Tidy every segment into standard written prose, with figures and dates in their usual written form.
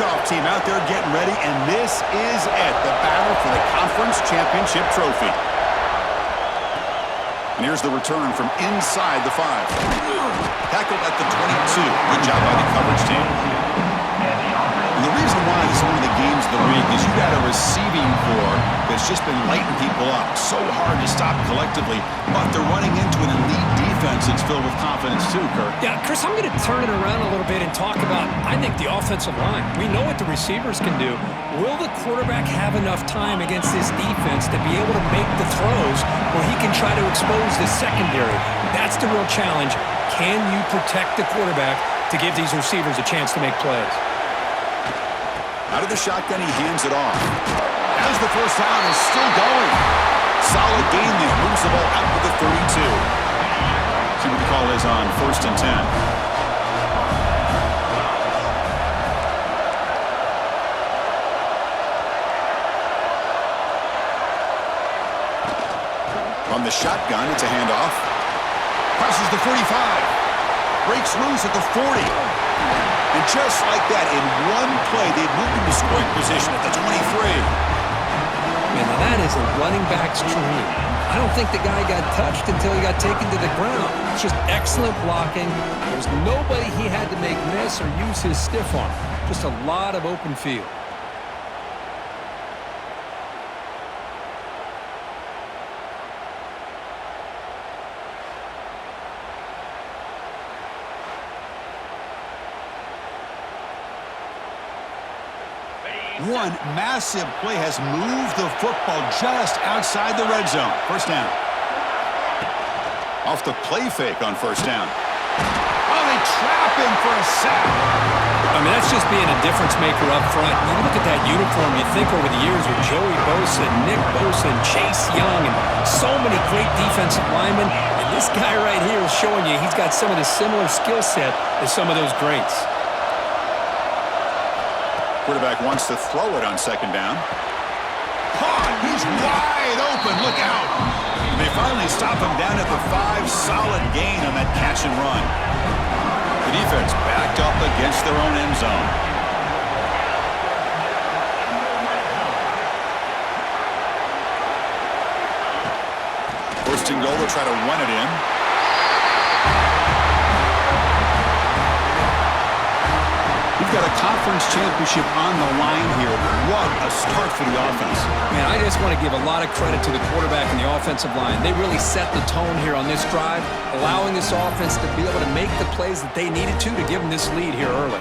kickoff team out there getting ready, and this is it, the battle for the conference championship trophy. And here's the return from inside the 5. Tackled at the 22. Good job by the coverage team. And the reason why this is one of the games of the week is you got a receiving corps that's just been lighting people up. So hard to stop collectively, but they're running into an elite defense that's filled with confidence too, Kirk. Yeah, Chris, I'm going to turn it around a little bit and talk about, I think, the offensive line. We know what the receivers can do. Will the quarterback have enough time against this defense to be able to make the throws where he can try to expose the secondary? That's the real challenge. Can you protect the quarterback to give these receivers a chance to make plays? Out of the shotgun, he hands it off. As the first down is still going. Solid gain there. Moves the ball out to the 32. See what the call is on 1st and 10. From the shotgun, it's a handoff. Crosses the 45. Breaks loose at the 40. And just like that, in one play, they've moved into scoring position at the 23. Man, now that is a running back's dream. I don't think the guy got touched until he got taken to the ground. It's just excellent blocking. There's nobody he had to make miss or use his stiff arm. Just a lot of open field. One massive play has moved the football just outside the red zone. First down. Off the play fake on first down. Oh, they trap him for a sack. I mean, that's just being a difference maker up front. You look at that uniform, you think over the years with Joey Bosa, Nick Bosa, and Chase Young, and so many great defensive linemen. And this guy right here is showing you he's got some of the similar skill set as some of those greats. Quarterback wants to throw it on second down. Caught! He's wide open. Look out! And they finally stop him down at the 5. Solid gain on that catch and run. The defense backed up against their own end zone. First and goal, they'll try to run it in. We've got a conference championship on the line here. What a start for the offense. Man, I just want to give a lot of credit to the quarterback and the offensive line. They really set the tone here on this drive, allowing this offense to be able to make the plays that they needed to give them this lead here early.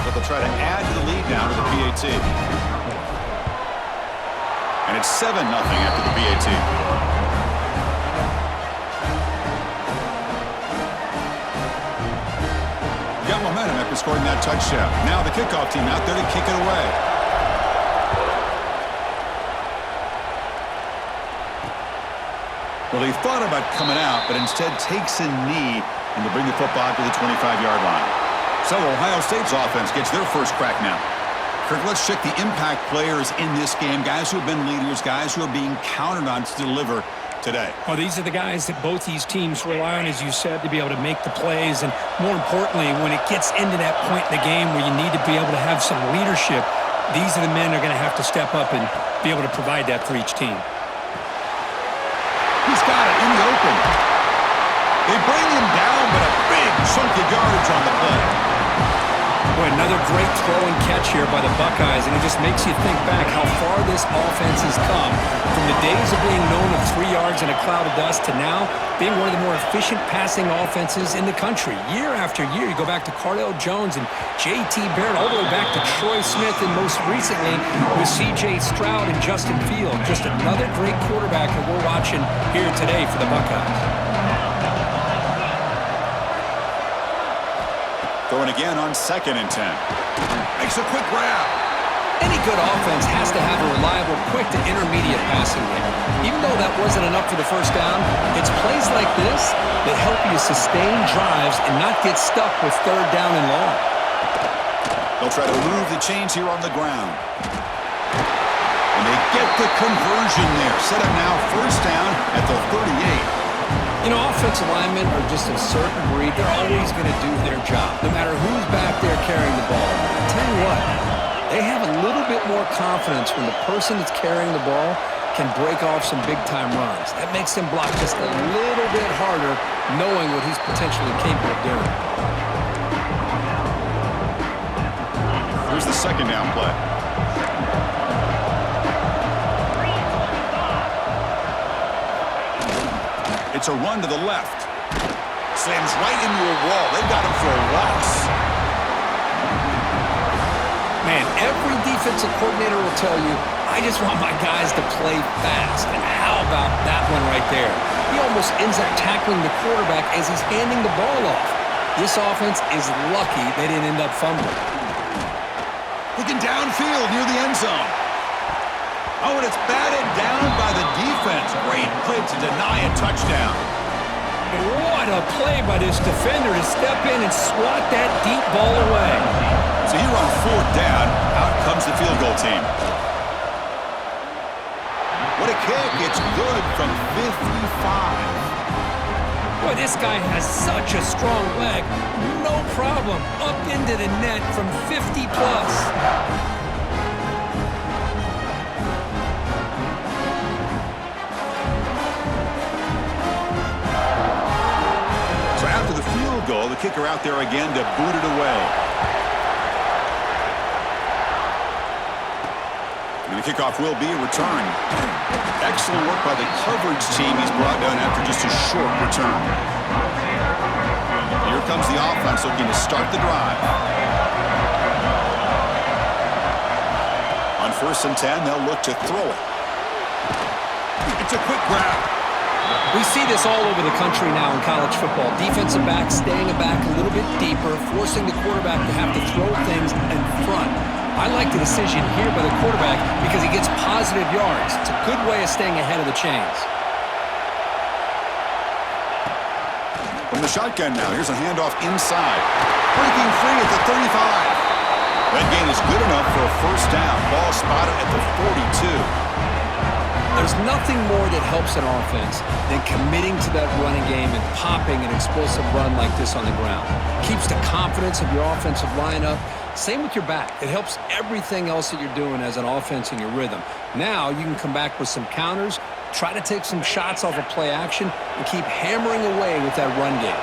But they'll try to add to the lead now to the PAT. And it's 7-0 after the PAT. Momentum after scoring that touchdown. Now the kickoff team out there to kick it away. Well, he thought about coming out, but instead takes a knee and to bring the football to the 25-yard line. So Ohio State's offense gets their first crack now. Kirk, let's check the impact players in this game. Guys who have been leaders, guys who are being counted on to deliver today. Well, these are the guys that both these teams rely on, as you said, to be able to make the plays. And more importantly, when it gets into that point in the game where you need to be able to have some leadership, these are the men that are going to have to step up and be able to provide that for each team. He's got it in the open. They bring him down, but a big chunk of yardage on the play. Boy, another great throw and catch here by the Buckeyes, and it just makes you think back how far this offense has come from the days of being known of 3 yards in a cloud of dust to now being one of the more efficient passing offenses in the country. Year after year, you go back to Cardale Jones and J.T. Barrett, all the way back to Troy Smith, and most recently with C.J. Stroud and Justin Fields. Just another great quarterback that we're watching here today for the Buckeyes. Throwing again on 2nd and 10. Makes a quick grab. Any good offense has to have a reliable, quick to intermediate passing game. Even though that wasn't enough for the first down, it's plays like this that help you sustain drives and not get stuck with 3rd down and long. They'll try to move the chains here on the ground. And they get the conversion there. Set up now 1st down at the 38. You know, offensive linemen are just a certain breed. They're always going to do their job, no matter who's back there carrying the ball. I tell you what, they have a little bit more confidence when the person that's carrying the ball can break off some big-time runs. That makes him block just a little bit harder, knowing what he's potentially capable of doing. Here's the second down play. It's a run to the left. Slams right into a wall. They've got him for a loss. Man, every defensive coordinator will tell you, I just want my guys to play fast. And how about that one right there? He almost ends up tackling the quarterback as he's handing the ball off. This offense is lucky they didn't end up fumbling. Looking downfield near the end zone. Oh, and it's batted down by the defense. Great play to deny a touchdown. What a play by this defender to step in and swat that deep ball away. So here on fourth down, out comes the field goal team. What a kick. It's good from 55. Boy, this guy has such a strong leg. No problem. Up into the net from 50 plus. So after the field goal, the kicker out there again to boot it away. And the kickoff will be a return. Excellent work by the coverage team. He's brought down after just a short return. Here comes the offense looking to start the drive. On 1st and 10, they'll look to throw it. It's a quick grab. We see this all over the country now in college football. Defensive backs staying back a little bit deeper, forcing the quarterback to have to throw things in front. I like the decision here by the quarterback because he gets positive yards. It's a good way of staying ahead of the chains. From the shotgun now, here's a handoff inside. Breaking free at the 35. That gain is good enough for a first down. Ball spotted at the 42. There's nothing more that helps an offense than committing to that running game and popping an explosive run like this on the ground. Keeps the confidence of your offensive lineup. Same with your back. It helps everything else that you're doing as an offense in your rhythm. Now you can come back with some counters, try to take some shots off of play action, and keep hammering away with that run game.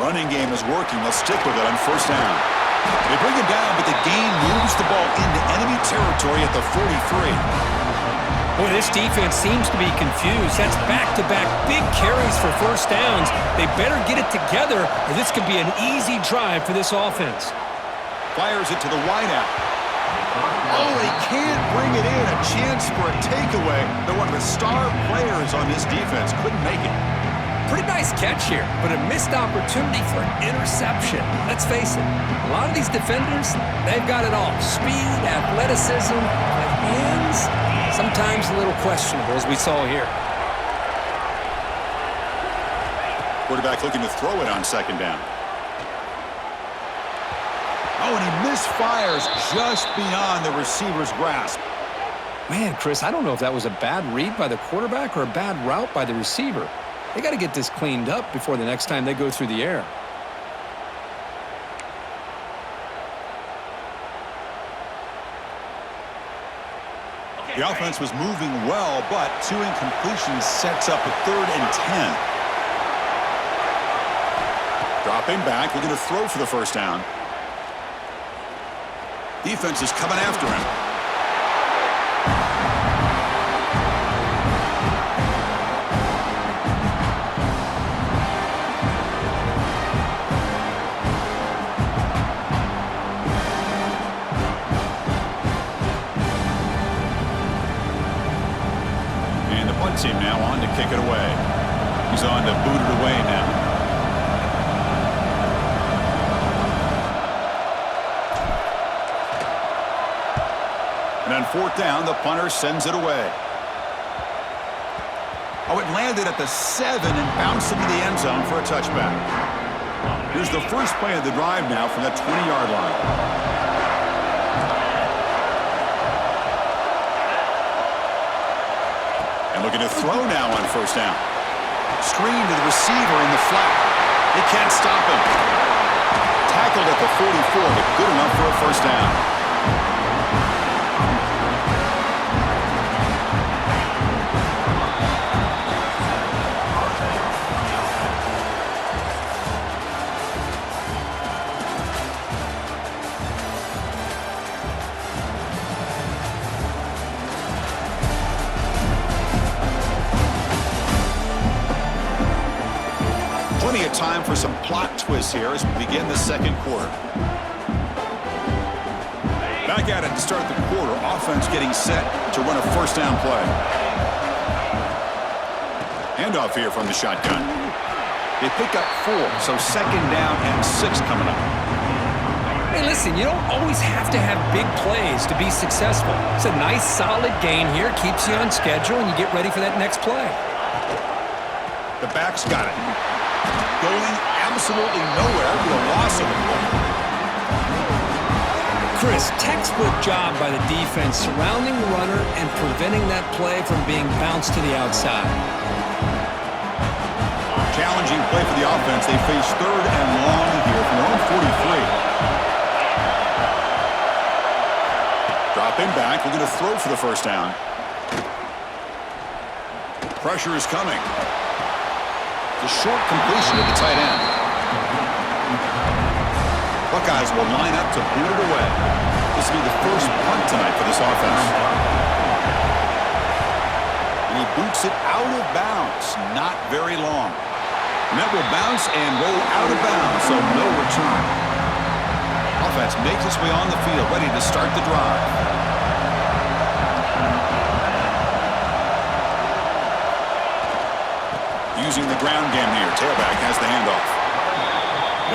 Running game is working. They'll stick with it on first down. They bring him down, but the gain moves the ball into enemy territory at the 43. Boy, this defense seems to be confused. That's back-to-back big carries for first downs. They better get it together, or this could be an easy drive for this offense. Fires it to the wideout. Oh, he can't bring it in. A chance for a takeaway. They're one of the star players on this defense. Couldn't make it. Pretty nice catch here, but a missed opportunity for an interception. Let's face it, a lot of these defenders, they've got it all. Speed, athleticism, but hands, sometimes a little questionable, as we saw here. Quarterback looking to throw it on second down. Oh, and he misfires just beyond the receiver's grasp. Man, Chris, I don't know if that was a bad read by the quarterback or a bad route by the receiver. They got to get this cleaned up before the next time they go through the air. The offense was moving well, but 2 incompletions sets up a 3rd and 10. Dropping back, looking to throw for the first down. Defense is coming after him. Team now on to kick it away. He's on to boot it away now. And on 4th down, the punter sends it away. Oh, it landed at the 7 and bounced into the end zone for a touchback. Here's the first play of the drive now from the 20-yard line. Looking to throw now on first down. Screen to the receiver in the flat. They can't stop him. Tackled at the 44, but good enough for a first down. Plenty of time for some plot twists here as we begin the second quarter. Back at it to start the quarter. Offense getting set to run a first down play. Handoff here from the shotgun. They pick up 4, so second down and 6 coming up. Hey, listen, you don't always have to have big plays to be successful. It's a nice, solid gain here. Keeps you on schedule, and you get ready for that next play. The back's got it. Going absolutely nowhere with a loss of the ball. Chris, textbook job by the defense surrounding the runner and preventing that play from being bounced to the outside. Challenging play for the offense. They face third and long here from their own 43. Dropping back. We're going to throw for the first down. Pressure is coming. The short completion to the tight end. Buckeyes will line up to boot it away. This will be the first punt tonight for this offense. And he boots it out of bounds. Not very long. And that will bounce and roll out of bounds, so no return. Offense makes its way on the field, ready to start the drive. Using the ground game here. Tailback has the handoff.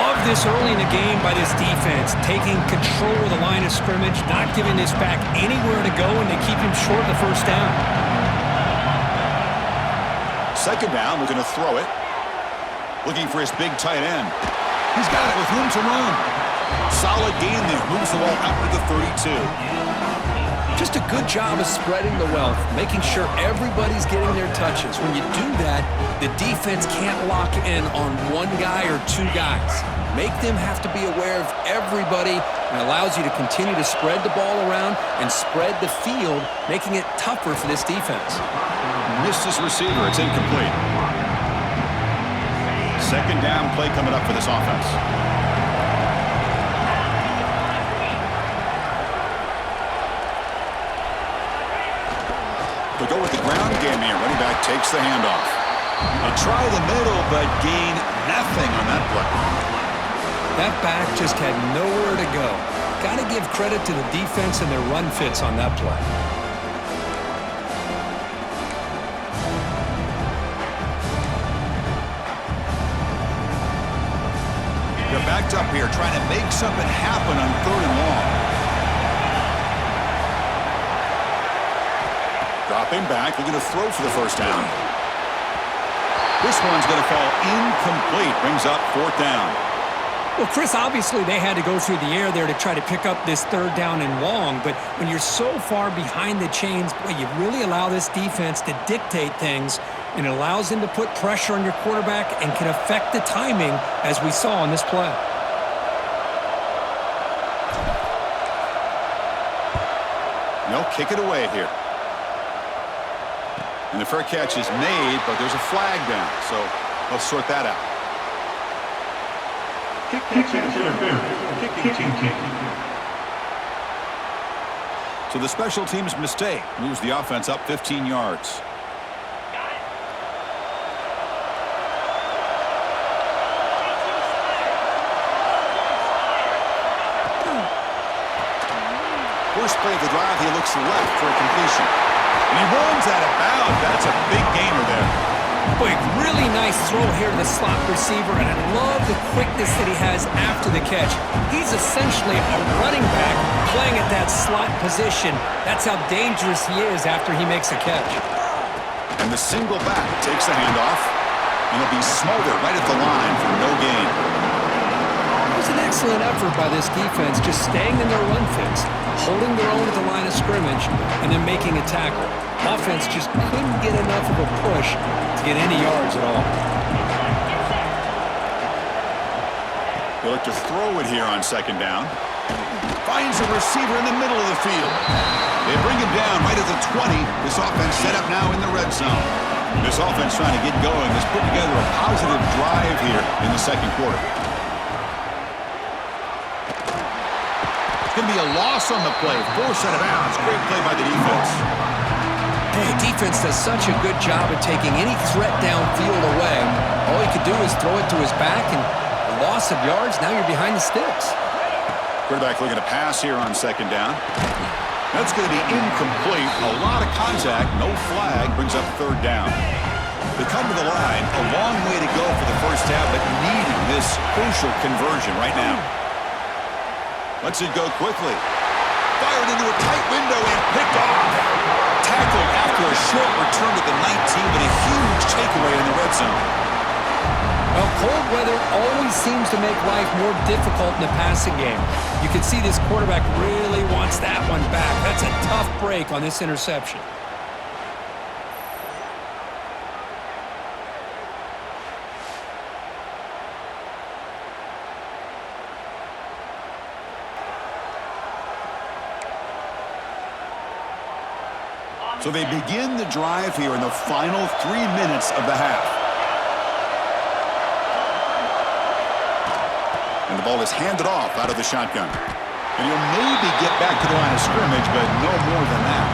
Love this early in the game by this defense, taking control of the line of scrimmage, not giving this back anywhere to go, and they keep him short of the first down. Second down, we're going to throw it. Looking for his big tight end. He's got it with room to run. Solid gain there. Moves the ball out to the 32. Just a good job of spreading the wealth, making sure everybody's getting their touches. When you do that, the defense can't lock in on one guy or two guys. Make them have to be aware of everybody, and allows you to continue to spread the ball around and spread the field, making it tougher for this defense. Missed his receiver. It's incomplete. Second down play coming up for this offense. They go with the ground game here. Running back takes the handoff. They try the middle, but gain nothing on that play. That back just had nowhere to go. Got to give credit to the defense and their run fits on that play. They're backed up here, trying to make something happen on third and long. Dropping back, we're going to throw for the first down. This one's going to fall incomplete. Brings up fourth down. Well, Chris, obviously they had to go through the air there to try to pick up this third down and long, but when you're so far behind the chains, boy, you really allow this defense to dictate things, and it allows them to put pressure on your quarterback and can affect the timing, as we saw on this play. No, kick it away here. And the fair catch is made, but there's a flag down, so let's sort that out. So the special teams mistake moves the offense up 15 yards. First play of the drive, he looks left for a completion. And he runs out of bounds. That's a big gainer there. Boy, really nice throw here to the slot receiver, and I love the quickness that he has after the catch. He's essentially a running back playing at that slot position. That's how dangerous he is after he makes a catch. And the single back takes the handoff, and he'll be smothered right at the line for no gain. It was an excellent effort by this defense, just staying in their run fits, holding their own at the line of scrimmage, and then making a tackle. Offense just couldn't get enough of a push to get any yards at all. They look to throw it here on second down. Finds a receiver in the middle of the field. They bring him down right at the 20. This offense set up now in the red zone. This offense trying to get going has put together a positive drive here in the second quarter. It's going to be a loss on the play. Forced out of bounds. Great play by the defense. Hey, defense does such a good job of taking any threat downfield away. All he could do is throw it to his back, and a loss of yards, now you're behind the sticks. Quarterback looking to pass here on second down. That's going to be incomplete. A lot of contact, no flag, brings up third down. They come to the line, a long way to go for the first half, but needing this crucial conversion right now. Lets it go quickly. Fired into a tight window and picked off. Tackled after a short return to the 19, but a huge takeaway in the red zone. Well, cold weather always seems to make life more difficult in the passing game. You can see this quarterback really wants that one back. That's a tough break on this interception. So they begin the drive here in the final 3 minutes of the half. And the ball is handed off out of the shotgun. And he'll maybe get back to the line of scrimmage, but no more than that.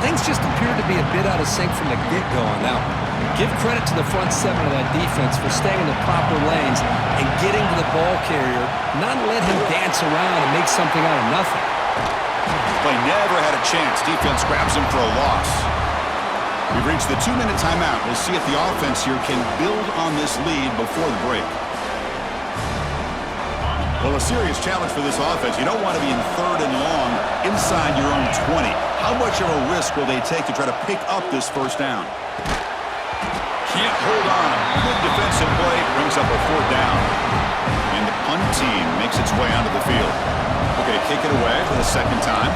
Things just appear to be a bit out of sync from the get-go on that one. Give credit to the front seven of that defense for staying in the proper lanes and getting to the ball carrier, not let him dance around and make something out of nothing. Play never had a chance. Defense grabs him for a loss. We've reached the 2-minute timeout. We'll see if the offense here can build on this lead before the break. Well, a serious challenge for this offense. You don't want to be in third and long inside your own 20. How much of a risk will they take to try to pick up this first down? Can't hold on. Good defensive play brings up a fourth down. And the punt team makes its way onto the field. We're going to kick it away for the second time.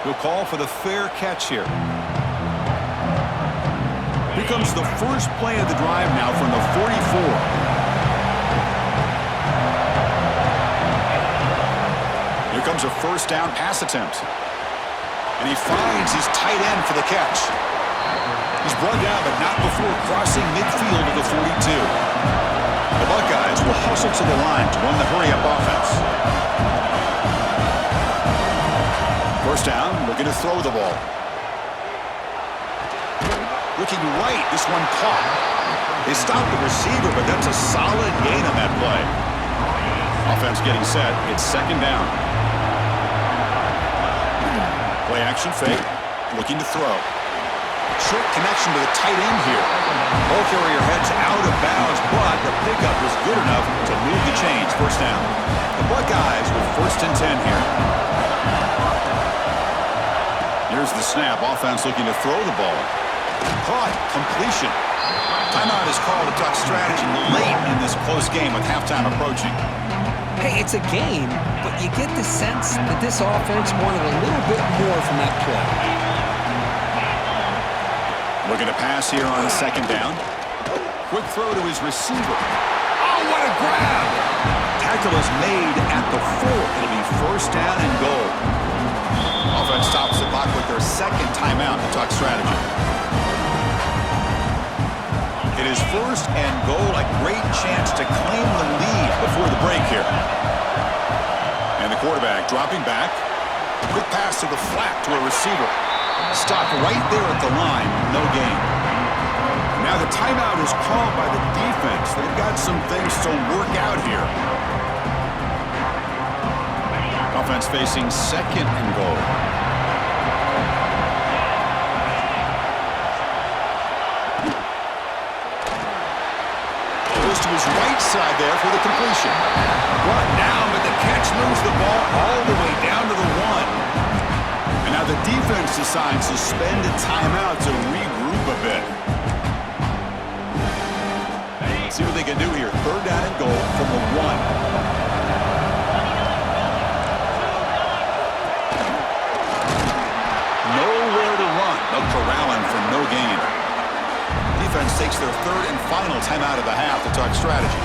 He'll call for the fair catch here. Here comes the first play of the drive now from the 44. Here comes a first down pass attempt. And he finds his tight end for the catch. He's brought down, but not before crossing midfield of the 42. The Buckeyes will hustle to the line to run the hurry-up offense. First down, looking to throw the ball. Looking right, this one caught. They stopped the receiver, but that's a solid gain on that play. Offense getting set. It's second down. Play action fake. Looking to throw. Short connection to the tight end here. Ball carrier heads out of bounds, but the pickup was good enough to move the chains. First down. The Buckeyes with first and 10 here. Here's the snap. Offense looking to throw the ball. Caught. Completion. Timeout is called to talk strategy late in this close game with halftime approaching. Hey, it's a game, but you get the sense that this offense wanted a little bit more from that play. Looking to pass here on second down. Quick throw to his receiver. Oh, what a grab! Tackle is made at the 4. It'll be first down and goal. Offense stops the clock with their second timeout to talk strategy. It is first and goal, a great chance to claim the lead before the break here. And the quarterback dropping back. Quick pass to the flat to a receiver. Stopped right there at the line, no gain. Now the timeout is called by the defense. They've got some things to work out here. Offense facing second and goal. Goes to his right side there for the completion. Brought down, but the catch moves the ball all the way down to the 1. And now the defense decides to spend a timeout to regroup a bit. See what they can do here. Third down and goal from the 1. gain. Defense takes their third and final timeout of the half to talk strategy.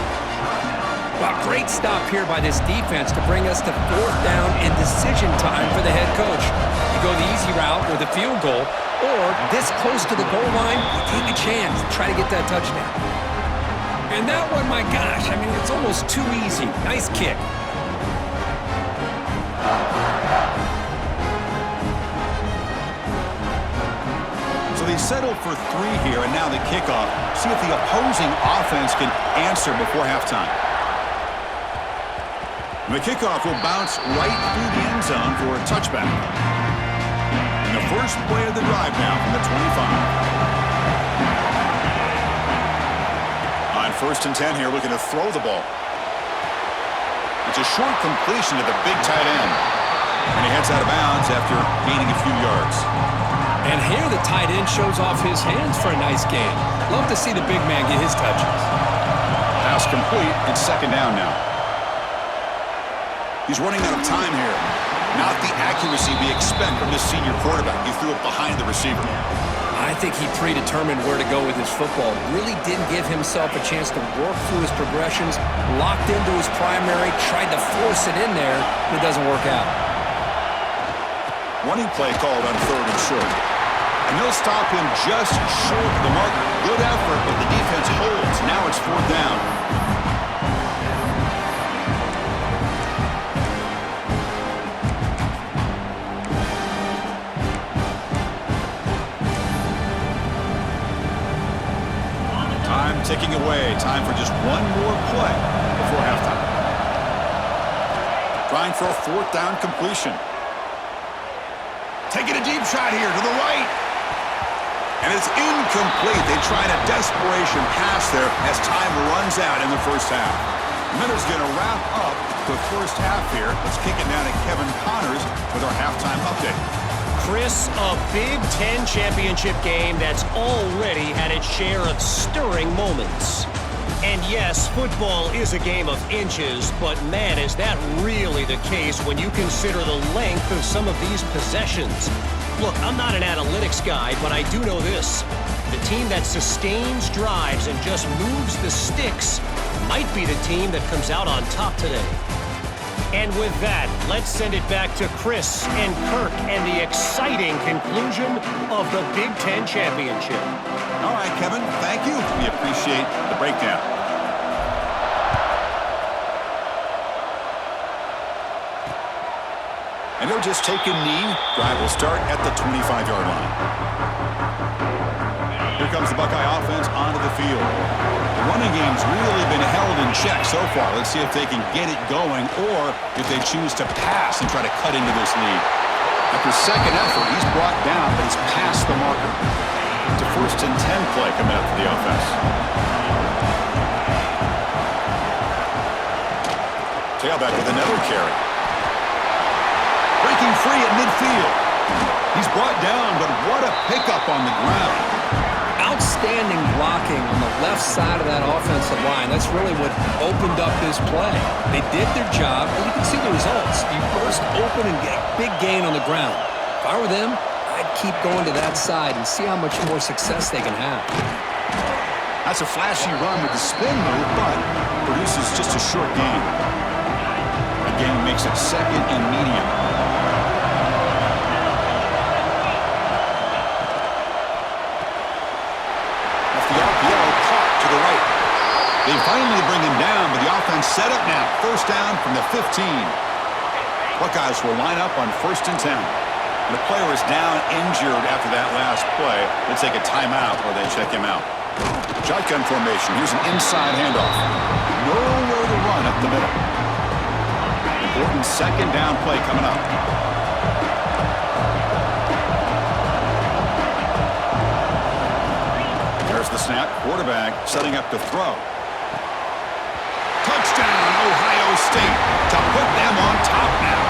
Well, great stop here by this defense to bring us to fourth down and decision time for the head coach. You go the easy route with a field goal, or this close to the goal line, you take a chance to try to get that touchdown. And that one, my gosh, I mean, it's almost too easy. Nice kick. So they settled for 3 here, and now the kickoff. See if the opposing offense can answer before halftime. And the kickoff will bounce right through the end zone for a touchback. And the first play of the drive now from the 25. On 1st and 10 here, looking to throw the ball. It's a short completion to the big tight end. And he heads out of bounds after gaining a few yards. And here the tight end shows off his hands for a nice gain. Love to see the big man get his touches. Pass complete. It's 2nd down now. He's running out of time here. Not the accuracy we expect from this senior quarterback. He threw it behind the receiver. I think he predetermined where to go with his football. Really didn't give himself a chance to work through his progressions. Locked into his primary, tried to force it in there, but it doesn't work out. Running play called on 3rd and short. And they'll stop him just short of the marker. Good effort, but the defense holds. Now it's 4th down. Time ticking away. Time for just one more play before halftime. Trying for a 4th down completion. Taking a deep shot here to the right. And it's incomplete. They tried a desperation pass there as time runs out in the first half. Miller's going to wrap up the first half here. Let's kick it down to Kevin Connors with our halftime update. Chris, a Big Ten championship game that's already had its share of stirring moments. And yes, football is a game of inches, but man, is that really the case when you consider the length of some of these possessions. Look, I'm not an analytics guy, but I do know this. The team that sustains drives and just moves the sticks might be the team that comes out on top today. And with that, let's send it back to Chris and Kirk and the exciting conclusion of the Big Ten championship. All right, Kevin, thank you. We appreciate the breakdown. And they'll just take a knee. Drive will start at the 25-yard line. Here comes the Buckeye offense onto the field. The running game's really been held in check so far. Let's see if they can get it going or if they choose to pass and try to cut into this lead. After second effort, he's brought down, but he's past the marker. It's a 1st and 10 play coming up for the offense. Tailback with another carry. Breaking free at midfield. He's brought down, but what a pickup on the ground. Outstanding blocking on the left side of that offensive line. That's really what opened up this play. They did their job, and you can see the results. You burst open and get a big gain on the ground. If I were them, I'd keep going to that side and see how much more success they can have. That's a flashy run with the spin move, but produces just a short gain. That gain makes it 2nd and medium. They finally bring him down, but the offense set up now. 1st down from the 15. Buckeyes will line up on 1st and 10. And the player is down injured after that last play. They take a timeout or they check him out. Shotgun formation. Here's an inside handoff. Nowhere to run up the middle. Important 2nd down play coming up. There's the snap. Quarterback setting up to throw. Touchdown, Ohio State, to put them on top now.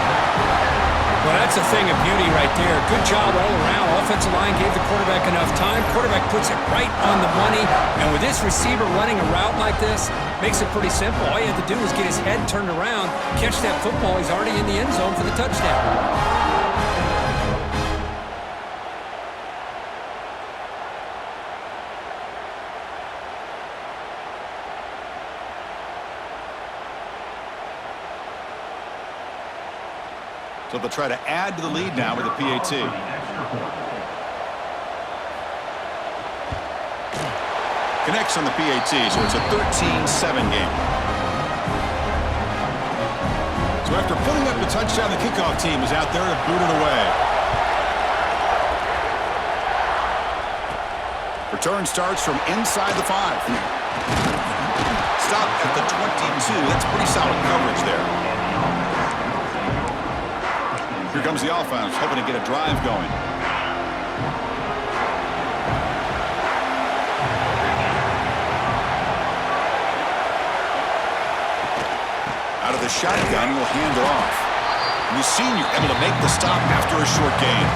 Well, that's a thing of beauty right there. Good job all around. Offensive line gave the quarterback enough time. Quarterback puts it right on the money. And with this receiver running a route like this, makes it pretty simple. All you have to do is get his head turned around, catch that football. He's already in the end zone for the touchdown. So they'll try to add to the lead now with a PAT. Connects on the PAT, so it's a 13-7 game. So after putting up the touchdown, the kickoff team is out there to boot it away. Return starts from inside the 5. Stop at the 22. That's pretty solid coverage there. Here comes the offense, hoping to get a drive going. Out of the shotgun, will hand it off. And the senior able to make the stop after a short gain.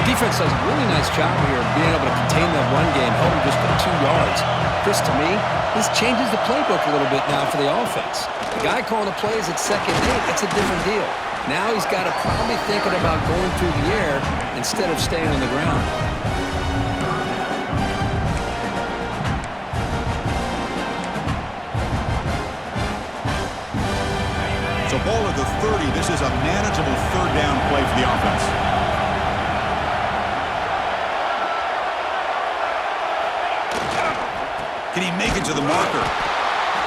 Defense does a really nice job here of being able to contain that run game, held him just to 2 yards. Chris, to me, this changes the playbook a little bit now for the offense. The guy calling the plays at second and 8, that's a different deal. Now he's got to probably thinking about going through the air instead of staying on the ground. So ball at the 30. This is a manageable third down play for the offense. Can he make it to the marker?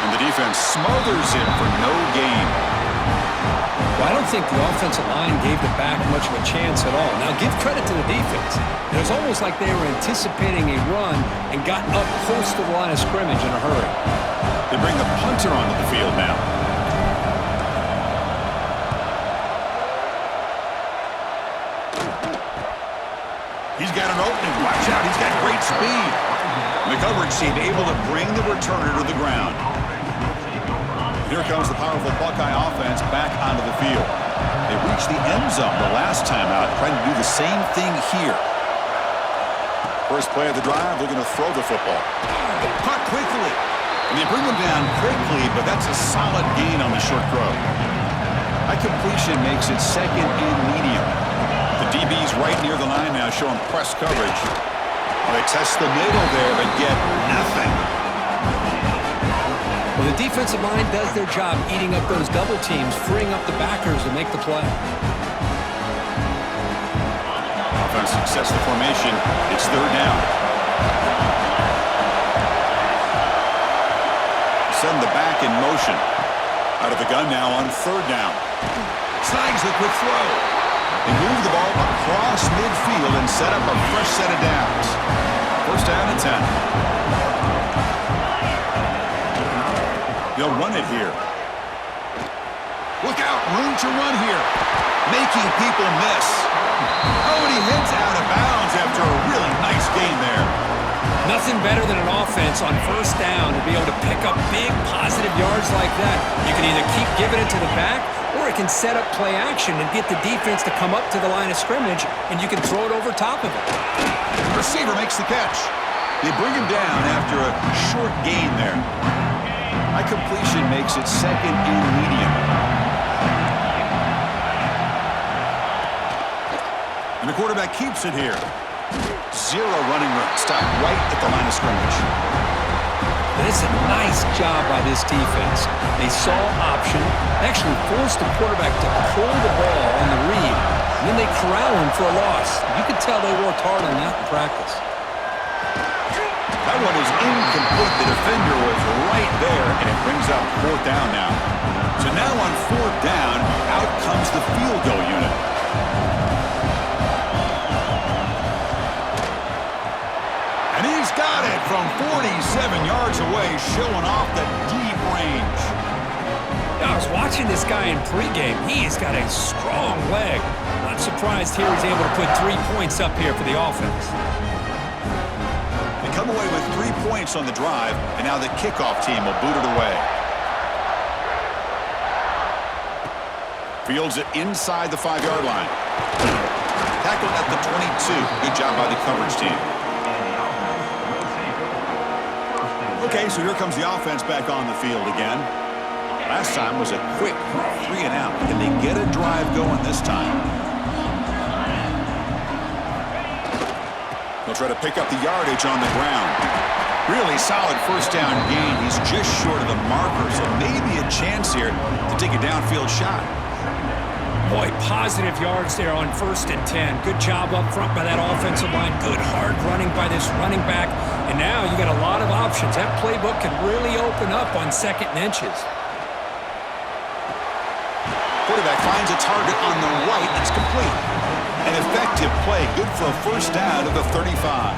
And the defense smothers him for no gain. Well, I don't think the offensive line gave the back much of a chance at all. Now, give credit to the defense. It was almost like they were anticipating a run and got up close to the line of scrimmage in a hurry. They bring the punter onto the field now. He's got an opening. Watch out. He's got great speed. And the coverage team able to bring the returner to the ground. Here comes the powerful Buckeye offense back onto the field. They reached the end zone the last time out, trying to do the same thing here. First play of the drive, they're going to throw the football. Caught quickly. And they bring them down quickly, but that's a solid gain on the short throw. High completion makes it second and medium. The DB's right near the line now, showing press coverage. Well, they test the middle there, but get nothing. Well, the defensive line does their job eating up those double teams, freeing up the backers to make the play. Offense success the formation. It's third down. Send the back in motion. Out of the gun now on third down. Snags the quick throw. They move the ball across midfield and set up a fresh set of downs. First down and 10. They'll run it here. Look out, room to run here. Making people miss. Oh, and he heads out of bounds after a really nice gain there. Nothing better than an offense on first down to be able to pick up big positive yards like that. You can either keep giving it to the back, or it can set up play action and get the defense to come up to the line of scrimmage, and you can throw it over top of it. The receiver makes the catch. They bring him down after a short gain there. High completion makes it second and medium. And the quarterback keeps it here. Zero running room. Stop right at the line of scrimmage. That's a nice job by this defense. They saw option, actually forced the quarterback to pull the ball on the read, and then they corral him for a loss. You could tell they worked hard on that in practice. That one is incomplete. The defender was right there, and it brings up fourth down now. So now on fourth down, out comes the field goal unit. And he's got it from 47 yards away, showing off the deep range. I was watching this guy in pregame. He's got a strong leg. Not surprised here he's able to put 3 points up here for the offense. They come away with 3 points on the drive, and now the kickoff team will boot it away. Fields it inside the 5-yard line. Tackled at the 22. Good job by the coverage team. Okay, so here comes the offense back on the field again. Last time was a quick 3 and out. Can they get a drive going this time? They'll try to pick up the yardage on the ground. Really solid first down gain. He's just short of the marker, so maybe a chance here to take a downfield shot. Boy, positive yards there on 1st and 10. Good job up front by that offensive line. Good hard running by this running back. And now you got a lot of options. That playbook can really open up on 2nd and inches. Quarterback finds a target on the right. It's complete. An effective play. Good for a first down of the 35.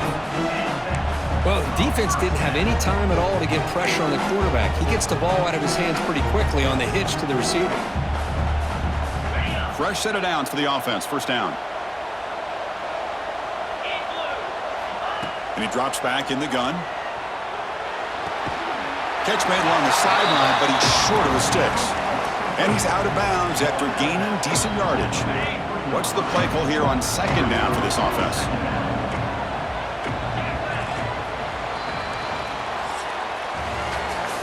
Well, the defense didn't have any time at all to get pressure on the quarterback. He gets the ball out of his hands pretty quickly on the hitch to the receiver. Fresh set of downs for the offense. First down. And he drops back in the gun. Catch made along the sideline, but he's short of the sticks. And he's out of bounds after gaining decent yardage. What's the play call here on 2nd down for this offense?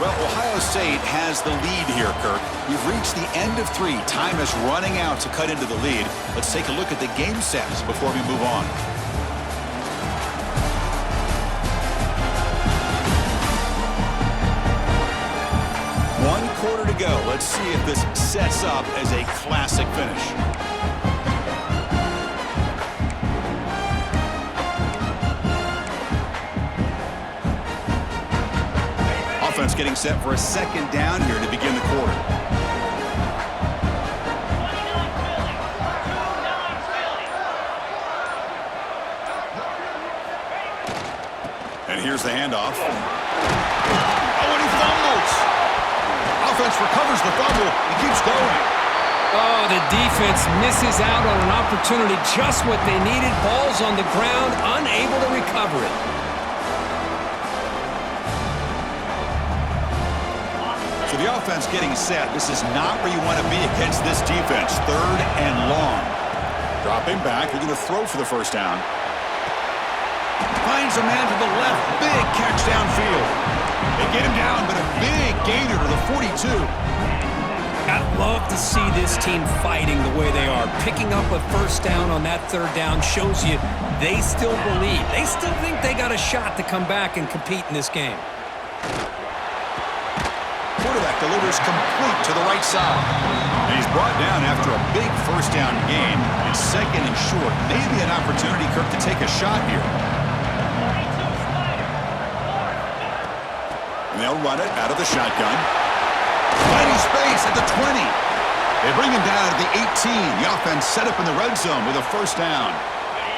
Well, Ohio State has the lead here, Kirk. We've reached the end of 3. Time is running out to cut into the lead. Let's take a look at the game sets before we move on. One quarter to go. Let's see if this sets up as a classic finish. Offense getting set for a 2nd down here to begin the quarter. And here's the handoff. Oh, and he fumbles. Offense recovers the fumble and keeps going. Oh, the defense misses out on an opportunity, just what they needed. Ball's on the ground, unable to recover it. So the offense getting set. This is not where you want to be against this defense. 3rd and long. Dropping back. They're going to throw for the first down. Finds a man to the left. Big catch downfield. They get him down, but a big gainer to the 42. I'd love to see this team fighting the way they are. Picking up a first down on that 3rd down shows you they still believe. They still think they got a shot to come back and compete in this game. Quarterback delivers complete to the right side. And he's brought down after a big first down gain. It's 2nd and short. Maybe an opportunity, Kirk, to take a shot here. And they'll run it out of the shotgun. Plenty space at the 20. They bring him down at the 18. The offense set up in the red zone with a first down.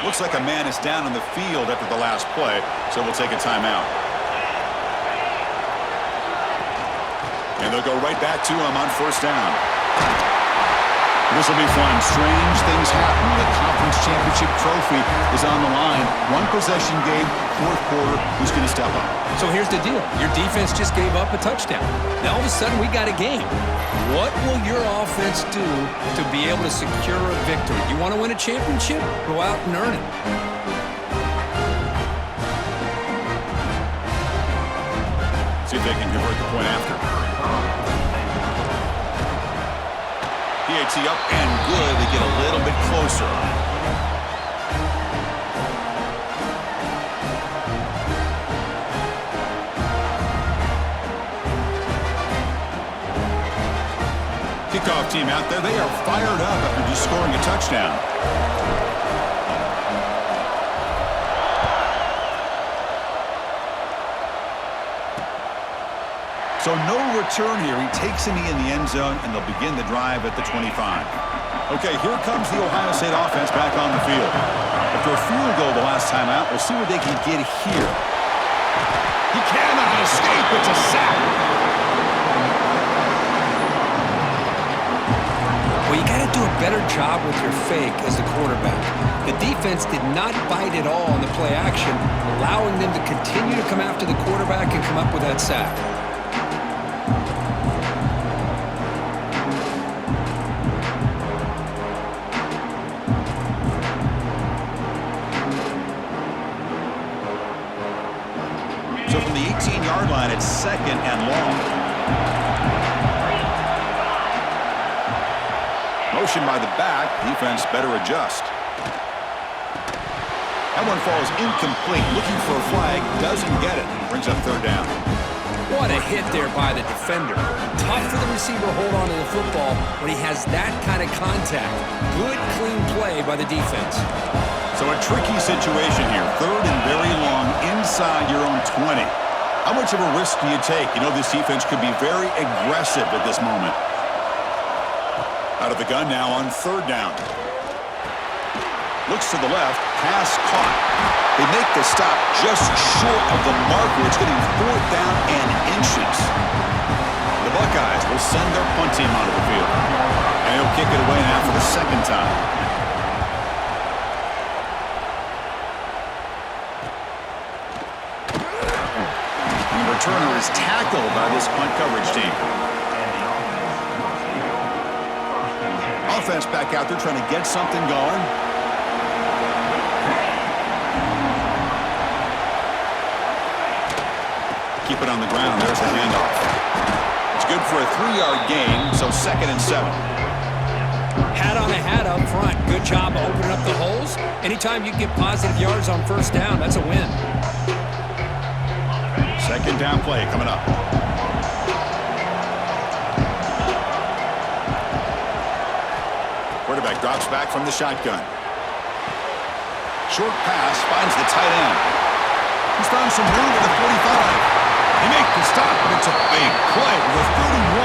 Looks like a man is down on the field after the last play, so we'll take a timeout. And they'll go right back to him on first down. This will be fun. Strange things happen. The conference championship trophy is on the line. 1 possession game, 4th quarter. Who's going to step up? So here's the deal. Your defense just gave up a touchdown. Now all of a sudden we got a game. What will your offense do to be able to secure a victory? You want to win a championship? Go out and earn it. See if they can convert the point after. PAT up and good. They get a little bit closer. Kickoff team out there. They are fired up after just scoring a touchdown. So no return here. He takes a knee in the end zone, and they'll begin the drive at the 25. Okay, here comes the Ohio State offense back on the field. After a field goal the last time out, we'll see what they can get here. He cannot escape. It's a sack. Well, you got to do a better job with your fake as the quarterback. The defense did not bite at all on the play action, allowing them to continue to come after the quarterback and come up with that sack. So from the 18-yard line, it's 2nd and long. Motion by the back. Defense better adjust. That one falls incomplete. Looking for a flag. Doesn't get it. Brings up 3rd down. Well, What a hit there by the defender. Tough for the receiver to hold on to the football when he has that kind of contact. Good, clean play by the defense. So a tricky situation here. 3rd and very long inside your own 20. How much of a risk do you take? You know this defense could be very aggressive at this moment. Out of the gun now on 3rd down. Looks to the left. Pass caught. They make the stop just short of the marker. It's getting 4th down and inches. The Buckeyes will send their punt team onto the field. And he'll kick it away now for the 2nd time. The returner is tackled by this punt coverage team. Offense back out there trying to get something going. Keep it on the ground. There's the handoff. It's good for a 3-yard gain, so 2nd and 7. Hat on a hat up front. Good job opening up the holes. Anytime you get positive yards on 1st down, that's a win. 2nd down play coming up. Quarterback drops back from the shotgun. Short pass finds the tight end. He's found some room at the 45. They make the stop, but it's a big play with a 31.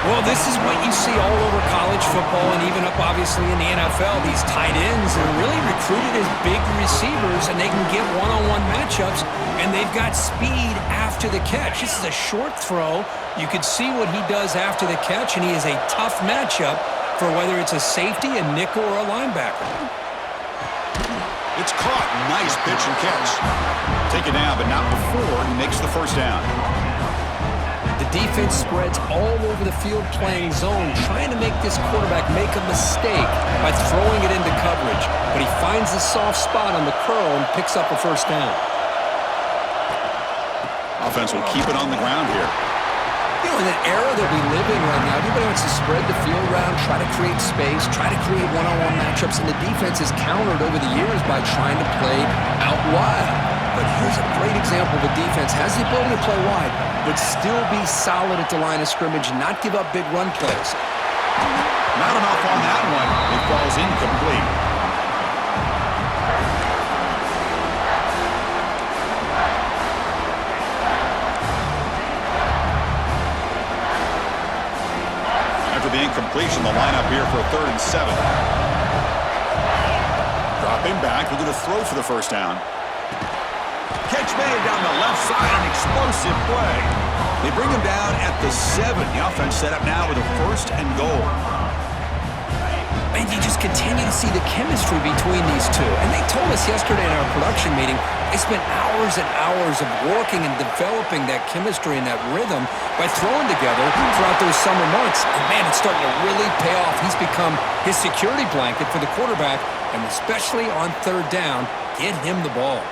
Well, this is what you see all over college football and even up, obviously, in the NFL. These tight ends are really recruited as big receivers, and they can get one-on-one matchups, and they've got speed after the catch. This is a short throw. You could see what he does after the catch, and he is a tough matchup for whether it's a safety, a nickel, or a linebacker. It's caught. Nice pitch and catch. Take it down, but not before he makes the 1st down. The defense spreads all over the field playing zone, trying to make this quarterback make a mistake by throwing it into coverage. But he finds the soft spot on the curl and picks up a 1st down. Offense will keep it on the ground here. You know, in an era that we live in right now, everybody wants to spread the field around, try to create space, try to create one-on-one matchups, and the defense has countered over the years by trying to play out wide. But here's a great example of a defense has the ability to play wide, but still be solid at the line of scrimmage and not give up big run plays. Not enough on that one. It falls incomplete. After the incompletion, the lineup here for a 3rd and 7. Dropping back, looking to throw for the 1st down. Catch made down the left side, an explosive play. They bring him down at the 7. The offense set up now with a 1st and goal. And you just continue to see the chemistry between these two. And they told us yesterday in our production meeting, they spent hours and hours of working and developing that chemistry and that rhythm by throwing together throughout those summer months. And man, it's starting to really pay off. He's become his security blanket for the quarterback, and especially on 3rd down, get him the ball.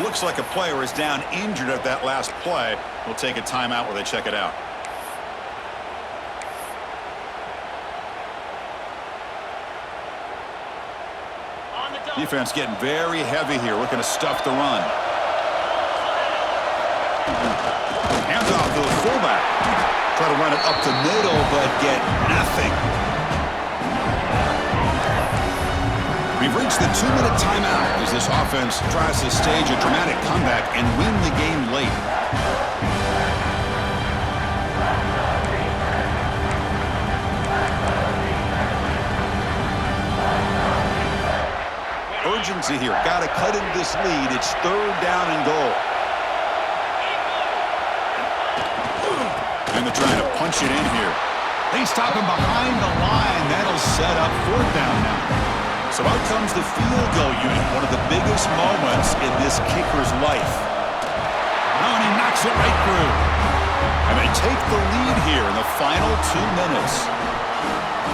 Looks like a player is down injured at that last play. We'll take a timeout while they check it out. Defense getting very heavy here, looking to stuff the run. Hands off to the fullback. Try to run it up the middle, but get nothing. We've reached the 2-minute timeout as this offense tries to stage a dramatic comeback and win the game late. Urgency here. Got to cut into this lead. It's 3rd down and goal. And they're trying to punch it in here. They stop him behind the line. That'll set up 4th down now. So out comes the field goal unit, one of the biggest moments in this kicker's life. Oh, and he knocks it right through. And they take the lead here in the final 2 minutes.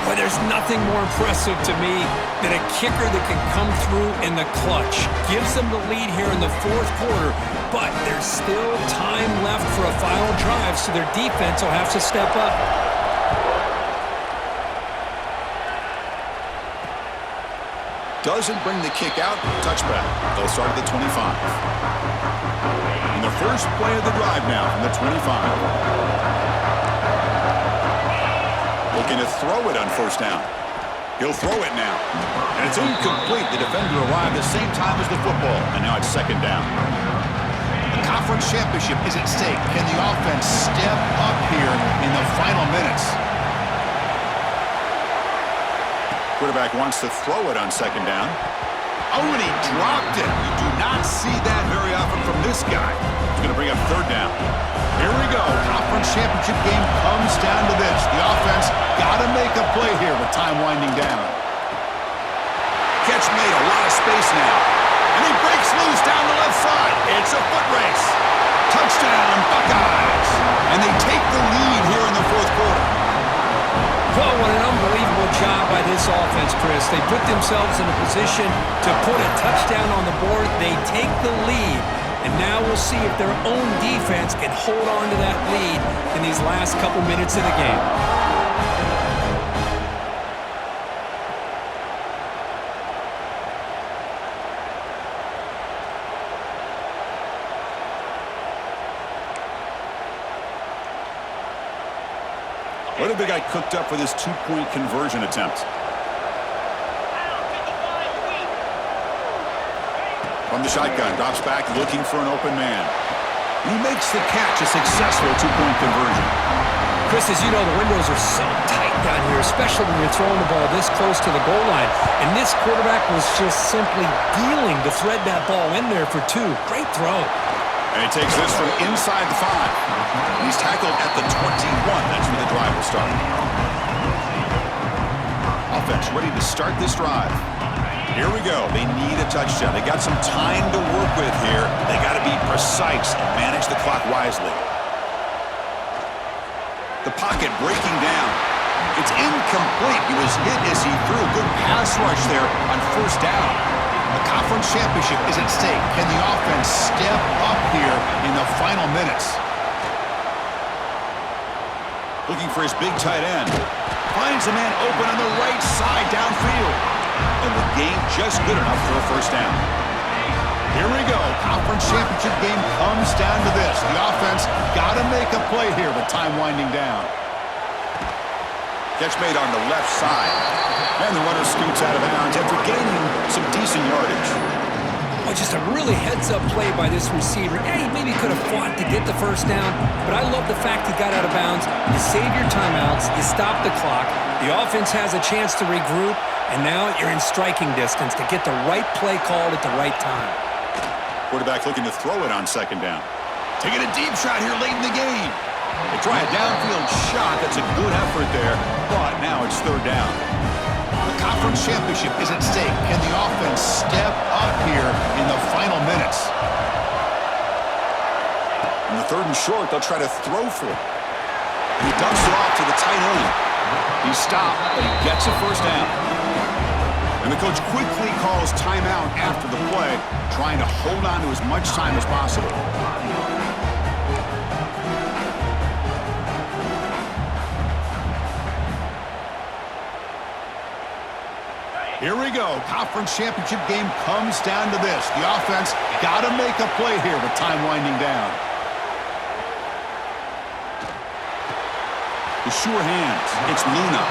Boy, there's nothing more impressive to me than a kicker that can come through in the clutch. Gives them the lead here in the 4th quarter, but there's still time left for a final drive, so their defense will have to step up. Doesn't bring the kick out. Touchback. They'll start at the 25. And the first play of the drive now from the 25. Looking to throw it on first down. He'll throw it now. And it's incomplete. The defender arrived at the same time as the football. And now it's second down. The conference championship is at stake. Can the offense step up here in the final minutes? Quarterback wants to throw it on second down. Oh, and he dropped it. You do not see that very often from this guy. He's going to bring up third down. Here we go. Conference championship game comes down to this. The offense got to make a play here with time winding down. Catch made, a lot of space now. And he breaks loose down the left side. It's a foot race. Touchdown, Buckeyes. And they take the lead here in the fourth quarter. Well, what an unbelievable job by this offense, Chris. They put themselves in a position to put a touchdown on the board. They take the lead. And now we'll see if their own defense can hold on to that lead in these last couple minutes of the game. What have they got cooked up for this two-point conversion attempt? From the shotgun, drops back, looking for an open man. He makes the catch, a successful two-point conversion. Chris, as you know, the windows are so tight down here, especially when you're throwing the ball this close to the goal line. And this quarterback was just simply dealing to thread that ball in there for two. Great throw. And he takes this from inside the 5. He's tackled at the 21. That's where the drive will start. Offense ready to start this drive. Here we go. They need a touchdown. They got some time to work with here. They got to be precise and manage the clock wisely. The pocket breaking down. It's incomplete. He was hit as he threw. Good pass rush there on first down. The conference championship is at stake. Can the offense step up here in the final minutes? Looking for his big tight end. Finds a man open on the right side downfield. And the game just good enough for a first down. Here we go. Conference championship game comes down to this. The offense got to make a play here with time winding down. Catch made on the left side. And the runner scoots out of bounds after gaining some decent yardage. Oh, just a really heads-up play by this receiver. Yeah, he maybe could have fought to get the first down, but I love the fact he got out of bounds. You save your timeouts, you stop the clock, the offense has a chance to regroup, and now you're in striking distance to get the right play called at the right time. Quarterback looking to throw it on second down. Taking a deep shot here late in the game. They try a downfield shot. That's a good effort there, but now it's third down. The conference championship is at stake. Can the offense step up here in the final minutes? In the third and short, they'll try to throw for it. And he dumps it off to the tight end. He stopped, but he gets a first down. And the coach quickly calls timeout after the play, trying to hold on to as much time as possible. Here we go. Conference championship game comes down to this. The offense got to make a play here with time winding down. The sure hands. It's Luna.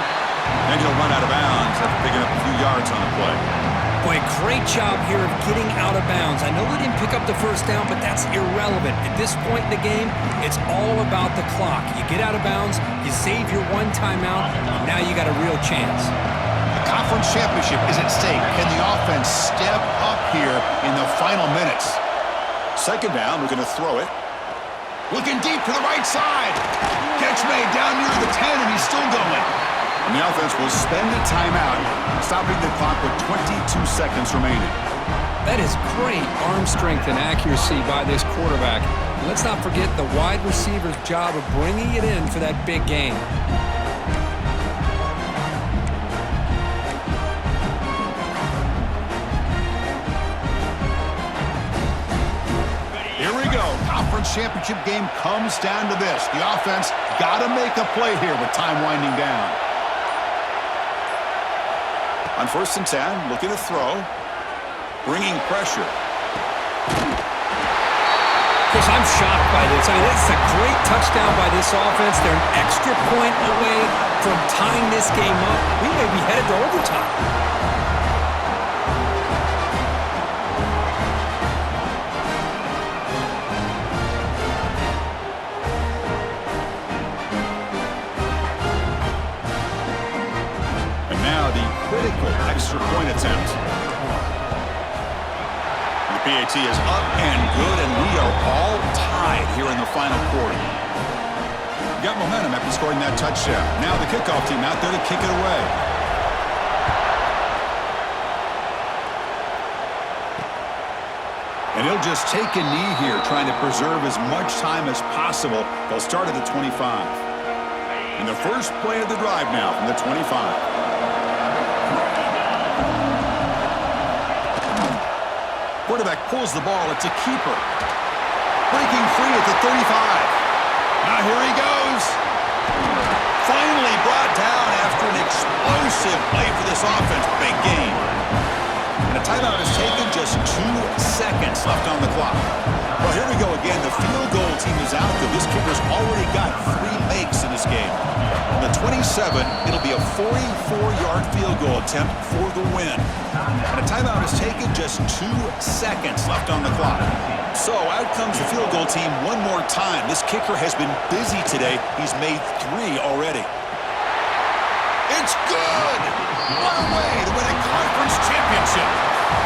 And he'll run out of bounds after picking up a few yards on the play. Boy, great job here of getting out of bounds. I know they didn't pick up the first down, but that's irrelevant. At this point in the game, it's all about the clock. You get out of bounds, you save your one timeout, and now you got a real chance. Conference championship is at stake. Can the offense step up here in the final minutes? Second down, we're going to throw it. Looking deep to the right side. Catch made down near the 10, and he's still going. And the offense will spend a timeout, stopping the clock with 22 seconds remaining. That is great arm strength and accuracy by this quarterback. And let's not forget the wide receiver's job of bringing it in for that big game. Here we go. Conference championship game comes down to this. The offense got to make a play here with time winding down. On first and 10, looking to throw. Bringing pressure. Chris, I'm shocked by this. I mean, it's a great touchdown by this offense. They're an extra point away from tying this game up. We may be headed to overtime. Now the critical extra point attempt. The PAT is up and good, and we are all tied here in the final quarter. Got momentum after scoring that touchdown. Now the kickoff team out there to kick it away. And he'll just take a knee here, trying to preserve as much time as possible. They'll start at the 25. And the first play of the drive now from the 25. Quarterback pulls the ball. It's a keeper. Breaking free at the 35. Now here he goes. Finally brought down after an explosive play for this offense. Big game. And a timeout is taken. Just 2 seconds left on the clock. Well, here we go again. The field goal team is out there. This kicker's already got 3 makes in this game. On the 27, it'll be a 44-yard field goal attempt for the win. And a timeout is taken. Just 2 seconds left on the clock. So out comes the field goal team one more time. This kicker has been busy today. He's made 3 already. It's good! What a way to win a conference championship.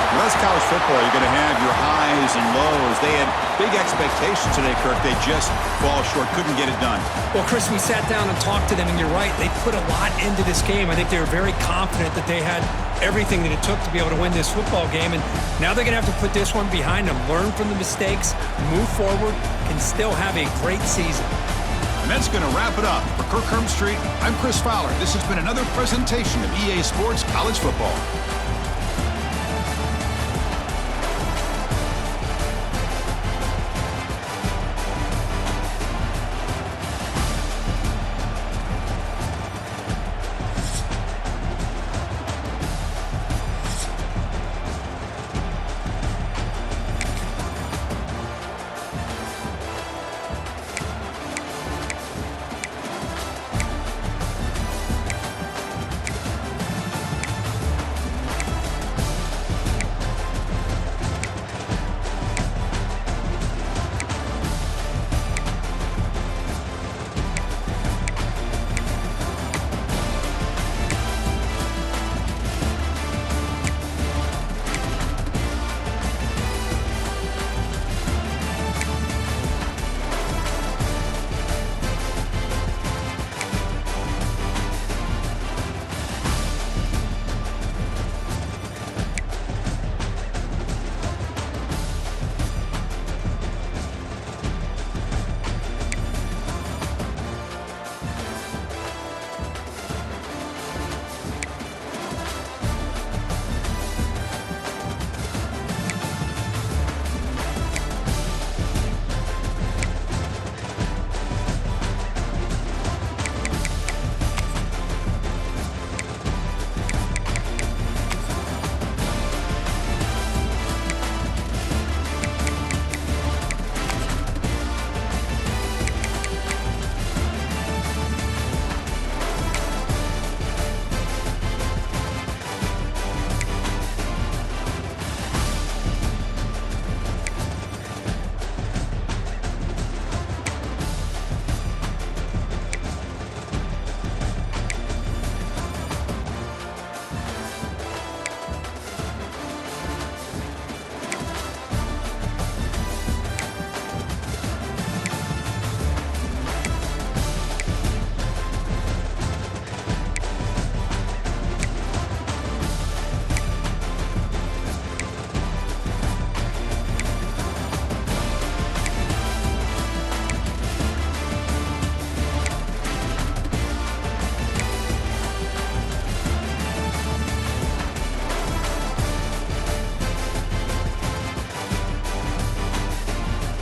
Well, that's college football. You're going to have your highs and lows. They had big expectations today, Kirk. They just fall short, couldn't get it done. Well, Chris, we sat down and talked to them, and you're right. They put a lot into this game. I think they were very confident that they had everything that it took to be able to win this football game, and now they're going to have to put this one behind them, learn from the mistakes, move forward, can still have a great season. And that's going to wrap it up. For Kirk Street, I'm Chris Fowler. This has been another presentation of EA Sports College Football.